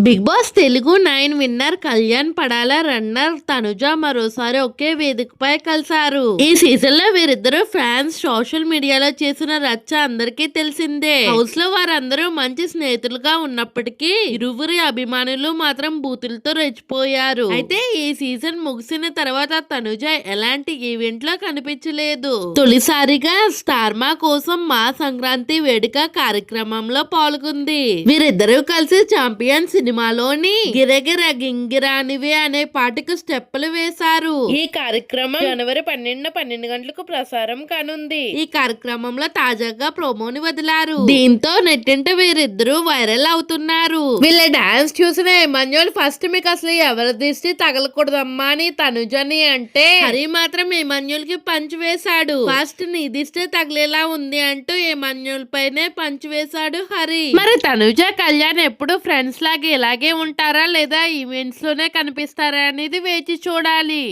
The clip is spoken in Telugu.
Big Boss Telugu 9 winner Kalyan Padala runner Tanuja మరోసారి ఒకే వేదికపై కలిశారు. ఈ సీజన్ లో వీరిద్దరు ఫ్యాన్స్ సోషల్ మీడియాలో చేసిన రచ్చ అందరికీ తెలిసిందే. హౌస్ లో వారందరూ మంచి స్నేహితులుగా ఉన్నప్పటికీ ఇరువురి అభిమానులు మాత్రం బూతులతో రెచ్చిపోయారు. అయితే ఈ సీజన్ ముగిసిన తర్వాత తనుజ ఎలాంటి ఈవెంట్ లో కనిపించలేదు. తొలిసారిగా స్టార్మా కోసం మా సంక్రాంతి వేడుక కార్యక్రమంలో పాల్గొంది. వీరిద్దరూ కలిసి ఛాంపియన్ సినిమాలోని గిరగిర గింగిరానివే అనే పాటకు స్టెప్పులు వేశారు. ఈ కార్యక్రమం జనవరి 12 గంటలకు ప్రసారం కానుంది. ఈ కార్యక్రమంలో తాజాగా ప్రోమోని వదిలారు. దీంతో నెట్టింట వీరిద్దరూ వైరల్ అవుతున్నారు. వీళ్ళ డాన్స్ చూసిన ఎమాన్యుల్ ఫస్ట్ మీకు అసలు ఎవరి దిష్టి తగలకూడదమ్మా అని తనుజని అంటే హరి మాత్రం ఎమాన్యుల్ కి పంచ్ వేశాడు. ఫస్ట్ నీ దిష్టి తగిలేలా ఉంది అంటూ ఎమాన్యుల్ పైనే పంచ్ వేశాడు హరి. మరి తనుజ కళ్యాణ్ ఎప్పుడు ఫ్రెండ్స్ లాగా ఇలాగే ఉంటారా లేదా ఈవెంట్స్ లోనే కనిపిస్తారా అనేది వేచి చూడాలి.